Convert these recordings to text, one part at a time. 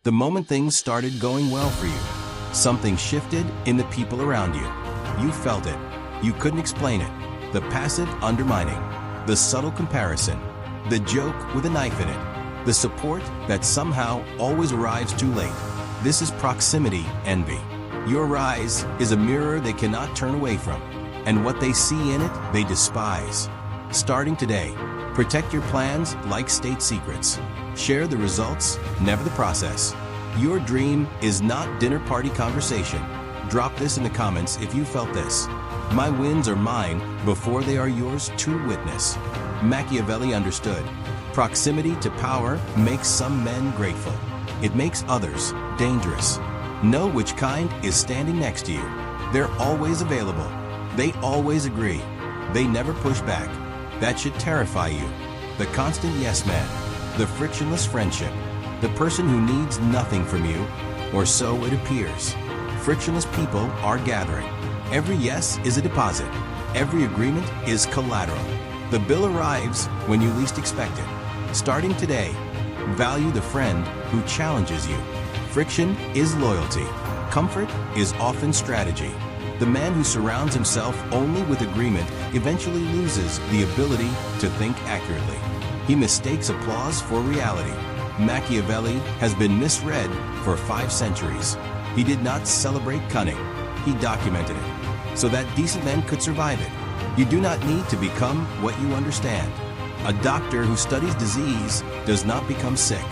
The moment things started going well for you, something shifted in the people around you. You felt it. You couldn't explain it. The passive undermining, the subtle comparison, the joke with a knife in it, the support that somehow always arrives too late. This is proximity envy. Your rise is a mirror they cannot turn away from, and what they see in it, they despise. Starting today, protect your plans like state secrets. Share the results, never the process. Your dream is not dinner party conversation. Drop this in the comments if you felt this. My wins are mine before they are yours to witness. Machiavelli understood. Proximity to power makes some men grateful. It makes others dangerous. Know which kind is standing next to you. They're always available. They always agree. They never push back. That should terrify you. The constant yes man. The frictionless friendship. The person who needs nothing from you, or so it appears. Frictionless people are gathering. Every yes is a deposit. Every agreement is collateral. The bill arrives when you least expect it. Starting today, value the friend who challenges you. Friction is loyalty. Comfort is often strategy. The man who surrounds himself only with agreement eventually loses the ability to think accurately. He mistakes applause for reality. Machiavelli has been misread for 5 centuries. He did not celebrate cunning. He documented it, so that decent men could survive it. You do not need to become what you understand. A doctor who studies disease does not become sick.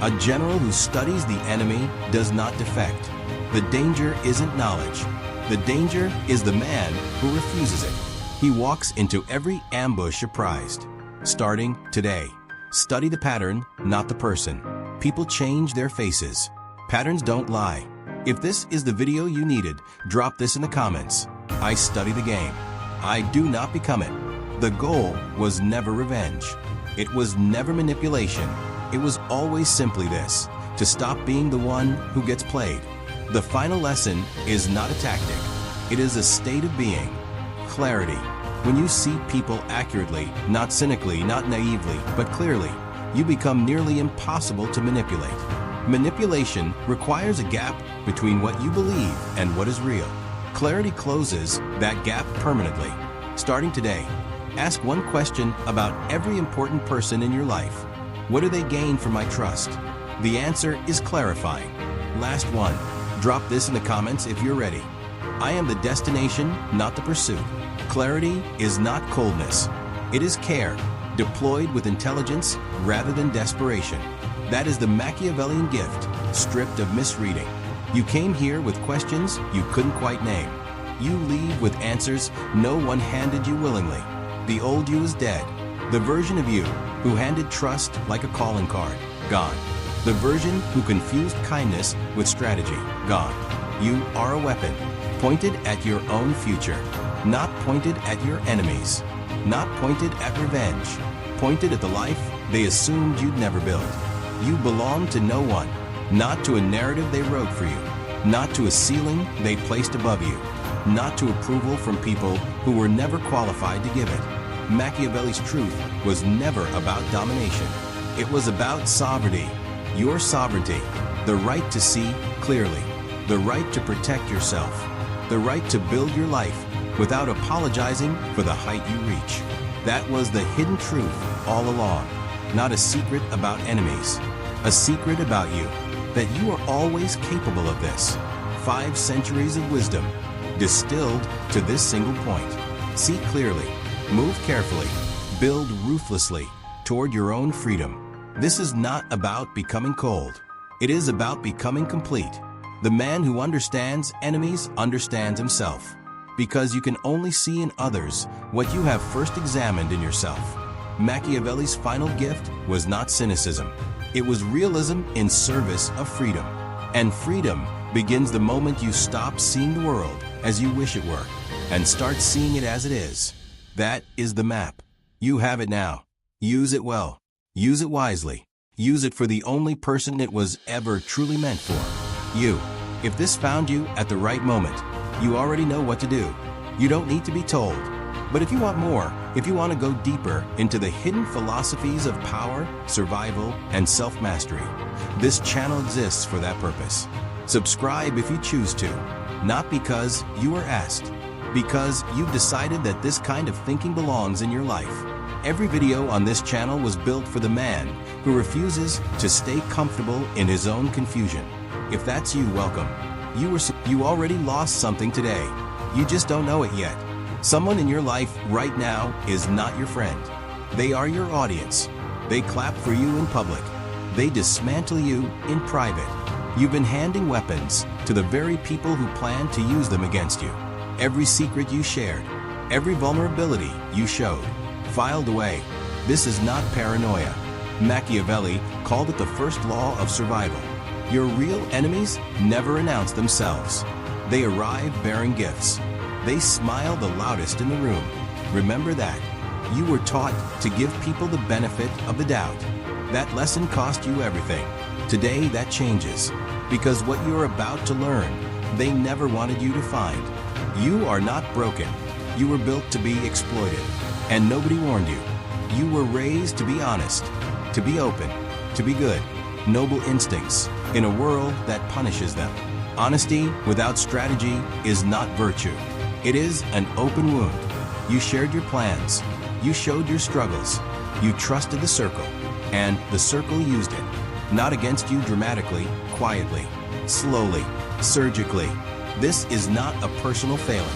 A general who studies the enemy does not defect. The danger isn't knowledge. The danger is the man who refuses it. He walks into every ambush surprised. Starting today, study the pattern, not the person. People change their faces. Patterns don't lie. If this is the video you needed, drop this in the comments. I study the game. I do not become it. The goal was never revenge. It was never manipulation. It was always simply this: to stop being the one who gets played. The final lesson is not a tactic. It is a state of being. Clarity. When you see people accurately, not cynically, not naively, but clearly, you become nearly impossible to manipulate. Manipulation requires a gap between what you believe and what is real. Clarity closes that gap permanently. Starting today, ask one question about every important person in your life. What do they gain from my trust? The answer is clarifying. Last one. Drop this in the comments if you're ready. I am the destination, not the pursuit. Clarity is not coldness. It is care, deployed with intelligence rather than desperation. That is the Machiavellian gift, stripped of misreading. You came here with questions you couldn't quite name. You leave with answers no one handed you willingly. The old you is dead. The version of you who handed trust like a calling card, gone. The version who confused kindness with strategy, gone. You are a weapon, pointed at your own future, not pointed at your enemies, not pointed at revenge, pointed at the life they assumed you'd never build. You belong to no one, not to a narrative they wrote for you, not to a ceiling they placed above you, not to approval from people who were never qualified to give it. Machiavelli's truth was never about domination. It was about sovereignty. Your sovereignty, the right to see clearly, the right to protect yourself, the right to build your life without apologizing for the height you reach. That was the hidden truth all along, not a secret about enemies, a secret about you, that you are always capable of this. 5 centuries of wisdom, distilled to this single point. See clearly, move carefully, build ruthlessly toward your own freedom. This is not about becoming cold. It is about becoming complete. The man who understands enemies understands himself, because you can only see in others what you have first examined in yourself. Machiavelli's final gift was not cynicism. It was realism in service of freedom. And freedom begins the moment you stop seeing the world as you wish it were, and start seeing it as it is. That is the map. You have it now. Use it well. Use it wisely. Use it for the only person it was ever truly meant for. You. If this found you at the right moment, you already know what to do. You don't need to be told. But if you want more, if you want to go deeper into the hidden philosophies of power, survival, and self-mastery, this channel exists for that purpose. Subscribe if you choose to, not because you were asked, because you've decided that this kind of thinking belongs in your life. Every video on this channel was built for the man who refuses to stay comfortable in his own confusion. If that's you, welcome. You already lost something today. You just don't know it yet. Someone in your life right now is not your friend. They are your audience. They clap for you in public. They dismantle you in private. You've been handing weapons to the very people who plan to use them against you. Every secret you shared, every vulnerability you showed, filed away. This is not paranoia. Machiavelli called it the first law of survival. Your real enemies never announce themselves. They arrive bearing gifts. They smile the loudest in the room. Remember that. You were taught to give people the benefit of the doubt. That lesson cost you everything. Today that changes, because what you're about to learn, they never wanted you to find. You are not broken. You were built to be exploited, and nobody warned you. You were raised to be honest, to be open, to be good. Noble instincts in a world that punishes them. Honesty without strategy is not virtue. It is an open wound. You shared your plans. You showed your struggles. You trusted the circle, and the circle used it. Not against you dramatically, quietly, slowly, surgically. This is not a personal failing.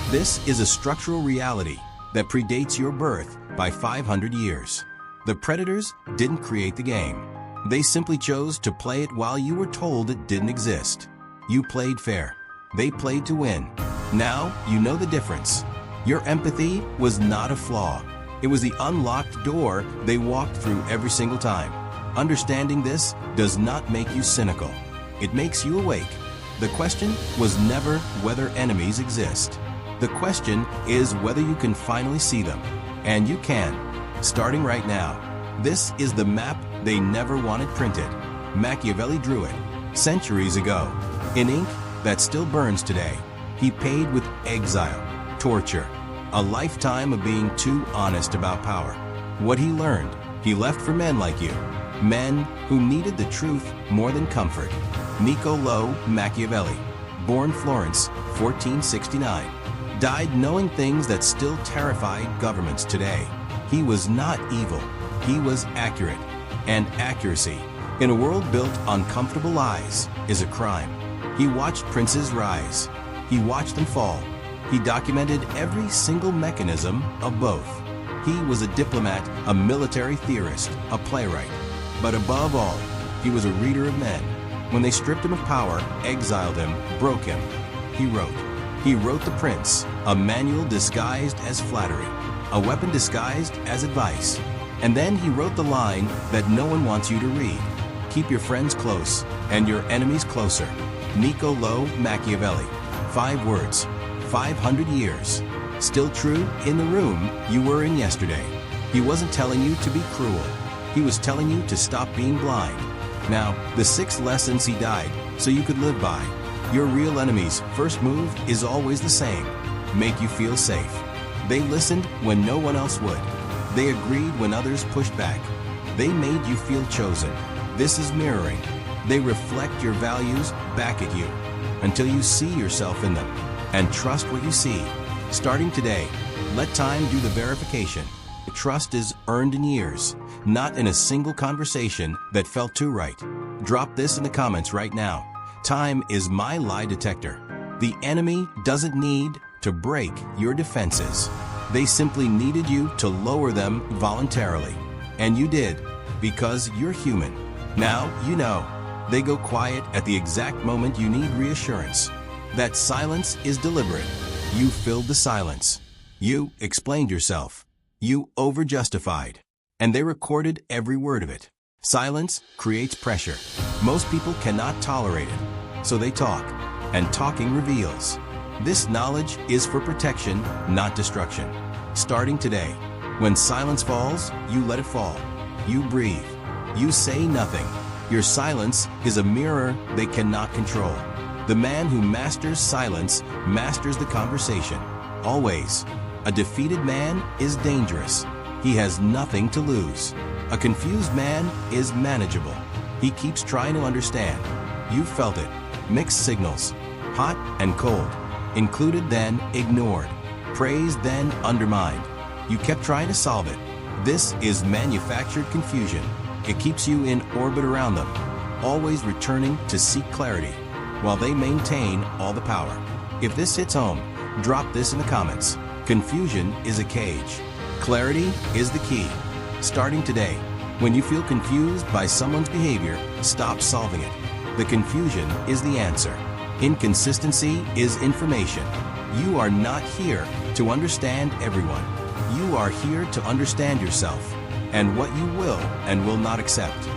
This is a structural reality that predates your birth by 500 years. The predators didn't create the game. They simply chose to play it while you were told it didn't exist. You played fair. They played to win. Now you know the difference. Your empathy was not a flaw. It was the unlocked door they walked through every single time. Understanding this does not make you cynical. It makes you awake. The question was never whether enemies exist. The question is whether you can finally see them. And you can, starting right now. This is the map they never wanted printed. Machiavelli drew it centuries ago in ink that still burns today. He paid with exile, torture, a lifetime of being too honest about power. What he learned, he left for men like you, men who needed the truth more than comfort. Niccolò Machiavelli, born Florence, 1469, died knowing things that still terrify governments today. He was not evil, he was accurate. And accuracy, in a world built on comfortable lies, is a crime. He watched princes rise. He watched them fall. He documented every single mechanism of both. He was a diplomat, a military theorist, a playwright. But above all, he was a reader of men. When they stripped him of power, exiled him, broke him, he wrote. He wrote The Prince, a manual disguised as flattery, a weapon disguised as advice. And then he wrote the line that no one wants you to read. Keep your friends close and your enemies closer. Niccolò Machiavelli. 5 words, 500 years. Still true in the room you were in yesterday. He wasn't telling you to be cruel. He was telling you to stop being blind. Now, the 6th lessons he died so you could live by. Your real enemy's first move is always the same. Make you feel safe. They listened when no one else would. They agreed when others pushed back. They made you feel chosen. This is mirroring. They reflect your values back at you until you see yourself in them and trust what you see. Starting today, let time do the verification. Trust is earned in years, not in a single conversation that felt too right. Drop this in the comments right now. Time is my lie detector. The enemy doesn't need to break your defenses. They simply needed you to lower them voluntarily. And you did, because you're human. Now you know. They go quiet at the exact moment you need reassurance. That silence is deliberate. You filled the silence. You explained yourself. You over-justified. And they recorded every word of it. Silence creates pressure. Most people cannot tolerate it. So they talk. And talking reveals. This knowledge is for protection, not destruction. Starting today, when silence falls, you let it fall. You breathe. You say nothing. Your silence is a mirror they cannot control. The man who masters silence masters the conversation. Always. A defeated man is dangerous. He has nothing to lose. A confused man is manageable. He keeps trying to understand. You felt it. Mixed signals. Hot and cold. Included then ignored. Praised then undermined. You kept trying to solve it. This is manufactured confusion. It keeps you in orbit around them, always returning to seek clarity, while they maintain all the power. If this hits home, drop this in the comments. Confusion is a cage. Clarity is the key. Starting today, when you feel confused by someone's behavior, stop solving it. The confusion is the answer. Inconsistency is information. You are not here to understand everyone. You are here to understand yourself and what you will and will not accept.